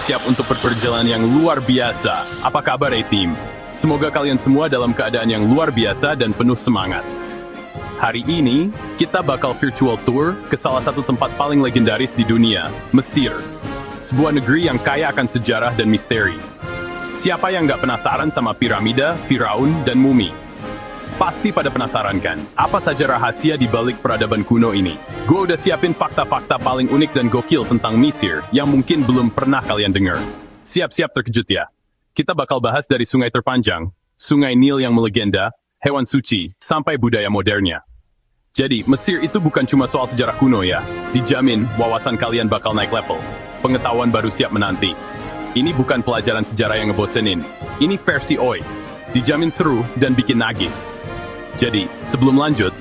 bersiap untuk perjalanan yang luar biasa. Apa kabar, A-Team? Semoga kalian semua dalam keadaan yang luar biasa dan penuh semangat. Hari ini, kita bakal virtual tour ke salah satu tempat paling legendaris di dunia, Mesir. Sebuah negeri yang kaya akan sejarah dan misteri. Siapa yang nggak penasaran sama piramida, Firaun, dan mumi? Pasti pada penasaran kan, apa saja rahasia di balik peradaban kuno ini? Gue udah siapin fakta-fakta paling unik dan gokil tentang Mesir yang mungkin belum pernah kalian dengar. Siap-siap terkejut ya. Kita bakal bahas dari sungai terpanjang, sungai Nil yang melegenda, hewan suci, sampai budaya modernnya. Jadi, Mesir itu bukan cuma soal sejarah kuno ya. Dijamin, wawasan kalian bakal naik level. Pengetahuan baru siap menanti. Ini bukan pelajaran sejarah yang ngebosenin. Ini versi OI. Dijamin seru dan bikin nagih. Jadi, sebelum lanjut,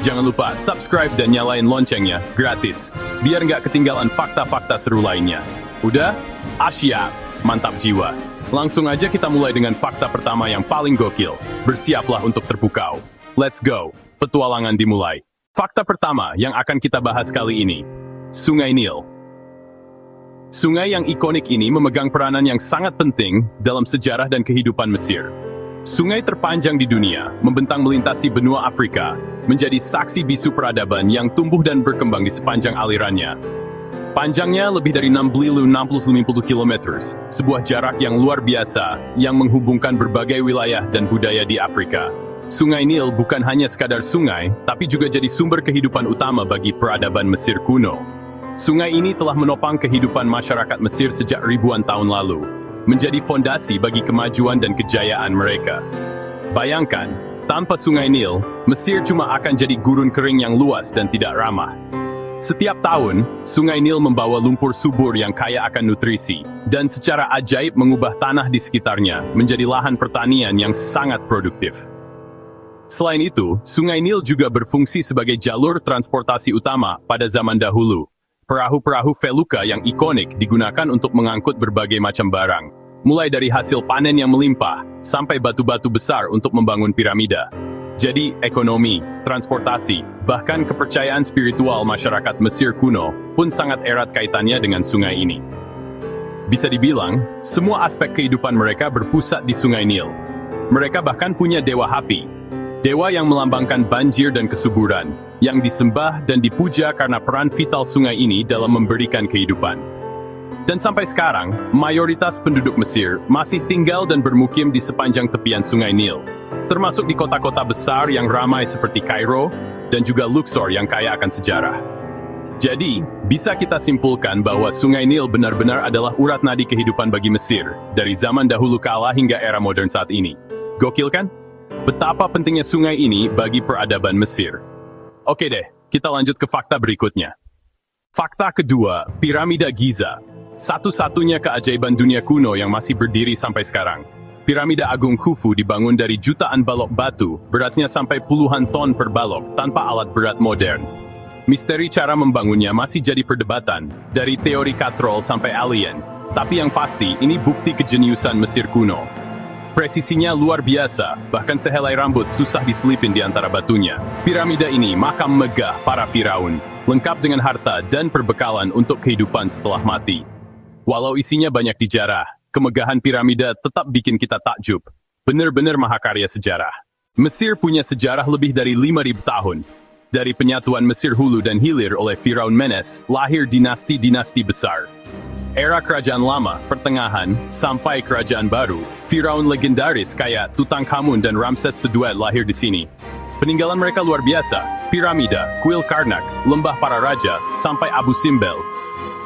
jangan lupa subscribe dan nyalain loncengnya, gratis. Biar nggak ketinggalan fakta-fakta seru lainnya. Udah? Asyap, mantap jiwa. Langsung aja kita mulai dengan fakta pertama yang paling gokil. Bersiaplah untuk terpukau. Let's go, petualangan dimulai. Fakta pertama yang akan kita bahas kali ini, Sungai Nil. Sungai yang ikonik ini memegang peranan yang sangat penting dalam sejarah dan kehidupan Mesir. Sungai terpanjang di dunia, membentang melintasi benua Afrika, menjadi saksi bisu peradaban yang tumbuh dan berkembang di sepanjang alirannya. Panjangnya lebih dari 6.650 km, sebuah jarak yang luar biasa yang menghubungkan berbagai wilayah dan budaya di Afrika. Sungai Nil bukan hanya sekadar sungai, tapi juga jadi sumber kehidupan utama bagi peradaban Mesir kuno. Sungai ini telah menopang kehidupan masyarakat Mesir sejak ribuan tahun lalu, menjadi fondasi bagi kemajuan dan kejayaan mereka. Bayangkan, tanpa Sungai Nil, Mesir cuma akan jadi gurun kering yang luas dan tidak ramah. Setiap tahun, Sungai Nil membawa lumpur subur yang kaya akan nutrisi, dan secara ajaib mengubah tanah di sekitarnya menjadi lahan pertanian yang sangat produktif. Selain itu, Sungai Nil juga berfungsi sebagai jalur transportasi utama pada zaman dahulu. Perahu-perahu feluka yang ikonik digunakan untuk mengangkut berbagai macam barang, mulai dari hasil panen yang melimpah, sampai batu-batu besar untuk membangun piramida. Jadi, ekonomi, transportasi, bahkan kepercayaan spiritual masyarakat Mesir kuno pun sangat erat kaitannya dengan sungai ini. Bisa dibilang, semua aspek kehidupan mereka berpusat di Sungai Nil. Mereka bahkan punya dewa Hapi, dewa yang melambangkan banjir dan kesuburan, yang disembah dan dipuja karena peran vital sungai ini dalam memberikan kehidupan. Dan sampai sekarang, mayoritas penduduk Mesir masih tinggal dan bermukim di sepanjang tepian Sungai Nil, termasuk di kota-kota besar yang ramai seperti Kairo, dan juga Luxor yang kaya akan sejarah. Jadi, bisa kita simpulkan bahwa Sungai Nil benar-benar adalah urat nadi kehidupan bagi Mesir, dari zaman dahulu kala hingga era modern saat ini. Gokil kan? Betapa pentingnya sungai ini bagi peradaban Mesir. Oke deh, kita lanjut ke fakta berikutnya. Fakta kedua, Piramida Giza. Satu-satunya keajaiban dunia kuno yang masih berdiri sampai sekarang. Piramida Agung Khufu dibangun dari jutaan balok batu, beratnya sampai puluhan ton per balok, tanpa alat berat modern. Misteri cara membangunnya masih jadi perdebatan, dari teori katrol sampai alien. Tapi yang pasti, ini bukti kejeniusan Mesir kuno. Presisinya luar biasa, bahkan sehelai rambut susah diselipin di antara batunya. Piramida ini makam megah para Firaun, lengkap dengan harta dan perbekalan untuk kehidupan setelah mati. Walau isinya banyak dijarah, kemegahan piramida tetap bikin kita takjub. Bener-bener mahakarya sejarah. Mesir punya sejarah lebih dari 5.000 tahun. Dari penyatuan Mesir Hulu dan Hilir oleh Firaun Menes, lahir dinasti-dinasti besar. Era Kerajaan Lama, Pertengahan, sampai Kerajaan Baru, Firaun legendaris kayak Tutankhamun dan Ramses II lahir di sini. Peninggalan mereka luar biasa, piramida, kuil Karnak, lembah para raja, sampai Abu Simbel.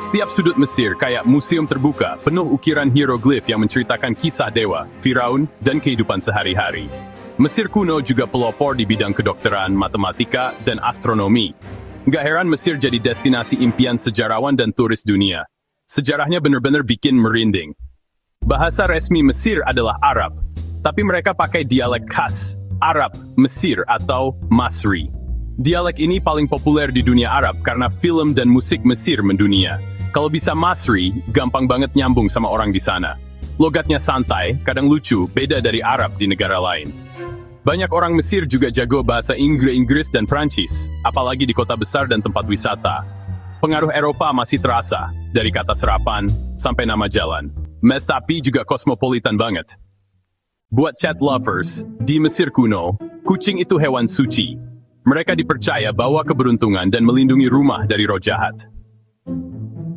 Setiap sudut Mesir kayak museum terbuka, penuh ukiran hieroglif yang menceritakan kisah dewa, Firaun, dan kehidupan sehari-hari. Mesir kuno juga pelopor di bidang kedokteran, matematika, dan astronomi. Nggak heran Mesir jadi destinasi impian sejarawan dan turis dunia. Sejarahnya benar-benar bikin merinding. Bahasa resmi Mesir adalah Arab, tapi mereka pakai dialek khas Arab Mesir atau Masri. Dialek ini paling populer di dunia Arab karena film dan musik Mesir mendunia. Kalau bisa Masri, gampang banget nyambung sama orang di sana. Logatnya santai, kadang lucu, beda dari Arab di negara lain. Banyak orang Mesir juga jago bahasa Inggris dan Prancis, apalagi di kota besar dan tempat wisata. Pengaruh Eropa masih terasa, dari kata serapan sampai nama jalan. Tapi juga kosmopolitan banget. Buat cat lovers, di Mesir kuno, kucing itu hewan suci. Mereka dipercaya bawa keberuntungan dan melindungi rumah dari roh jahat.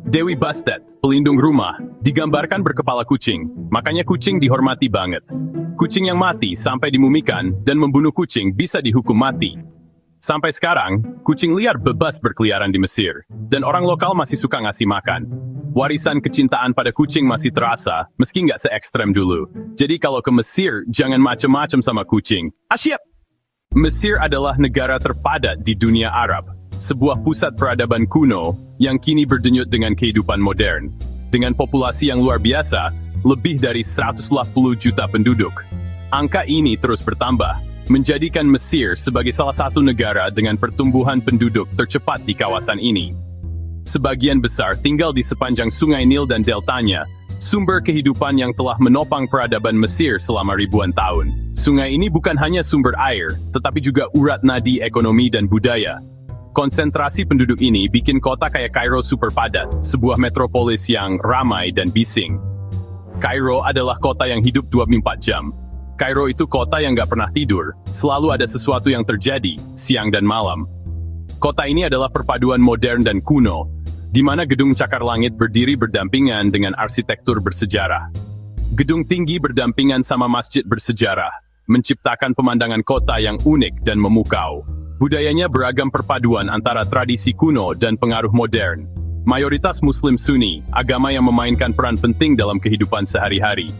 Dewi Bastet, pelindung rumah, digambarkan berkepala kucing, makanya kucing dihormati banget. Kucing yang mati sampai dimumikan dan membunuh kucing bisa dihukum mati. Sampai sekarang, kucing liar bebas berkeliaran di Mesir, dan orang lokal masih suka ngasih makan. Warisan kecintaan pada kucing masih terasa, meski nggak se-ekstrem dulu. Jadi kalau ke Mesir, jangan macem-macem sama kucing. Asyap! Mesir adalah negara terpadat di dunia Arab, sebuah pusat peradaban kuno yang kini berdenyut dengan kehidupan modern. Dengan populasi yang luar biasa, lebih dari 180 juta penduduk. Angka ini terus bertambah, menjadikan Mesir sebagai salah satu negara dengan pertumbuhan penduduk tercepat di kawasan ini. Sebagian besar tinggal di sepanjang Sungai Nil dan deltanya, sumber kehidupan yang telah menopang peradaban Mesir selama ribuan tahun. Sungai ini bukan hanya sumber air, tetapi juga urat nadi ekonomi dan budaya. Konsentrasi penduduk ini bikin kota kayak Kairo super padat, sebuah metropolis yang ramai dan bising. Kairo adalah kota yang hidup 24 jam. Kairo itu kota yang gak pernah tidur, selalu ada sesuatu yang terjadi, siang dan malam. Kota ini adalah perpaduan modern dan kuno, di mana gedung cakar langit berdiri berdampingan dengan arsitektur bersejarah. Gedung tinggi berdampingan sama masjid bersejarah, menciptakan pemandangan kota yang unik dan memukau. Budayanya beragam perpaduan antara tradisi kuno dan pengaruh modern. Mayoritas Muslim Sunni, agama yang memainkan peran penting dalam kehidupan sehari-hari.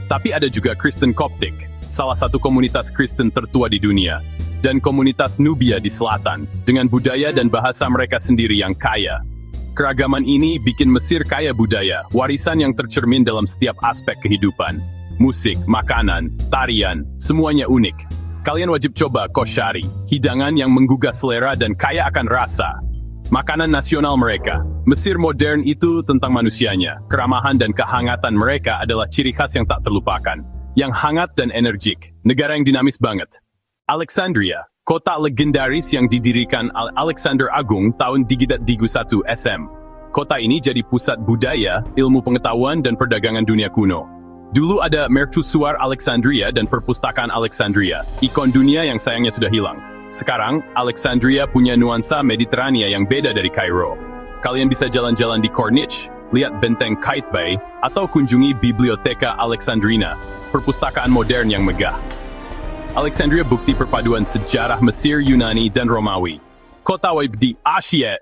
Tapi ada juga Kristen Koptik, salah satu komunitas Kristen tertua di dunia, dan komunitas Nubia di selatan, dengan budaya dan bahasa mereka sendiri yang kaya. Keragaman ini bikin Mesir kaya budaya, warisan yang tercermin dalam setiap aspek kehidupan. Musik, makanan, tarian, semuanya unik. Kalian wajib coba koshari, hidangan yang menggugah selera dan kaya akan rasa. Makanan nasional mereka. Mesir modern itu tentang manusianya. Keramahan dan kehangatan mereka adalah ciri khas yang tak terlupakan. Yang hangat dan energik. Negara yang dinamis banget. Alexandria, kota legendaris yang didirikan Alexander Agung tahun 331 SM. Kota ini jadi pusat budaya, ilmu pengetahuan dan perdagangan dunia kuno. Dulu ada Mercusuar Alexandria dan Perpustakaan Alexandria, ikon dunia yang sayangnya sudah hilang. Sekarang, Alexandria punya nuansa Mediterania yang beda dari Kairo. Kalian bisa jalan-jalan di Corniche, lihat benteng Qaitbay, atau kunjungi Biblioteca Alexandrina, perpustakaan modern yang megah. Alexandria bukti perpaduan sejarah Mesir, Yunani, dan Romawi. Kota wajib di Asia.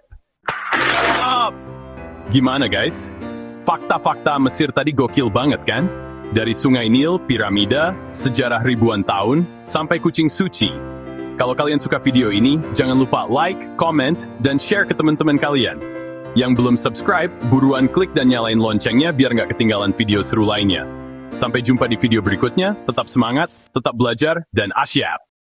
Gimana guys? Fakta-fakta Mesir tadi gokil banget kan? Dari Sungai Nil, piramida, sejarah ribuan tahun, sampai kucing suci. Kalau kalian suka video ini, jangan lupa like, comment, dan share ke teman-teman kalian. Yang belum subscribe, buruan klik dan nyalain loncengnya biar nggak ketinggalan video seru lainnya. Sampai jumpa di video berikutnya, tetap semangat, tetap belajar, dan asyap!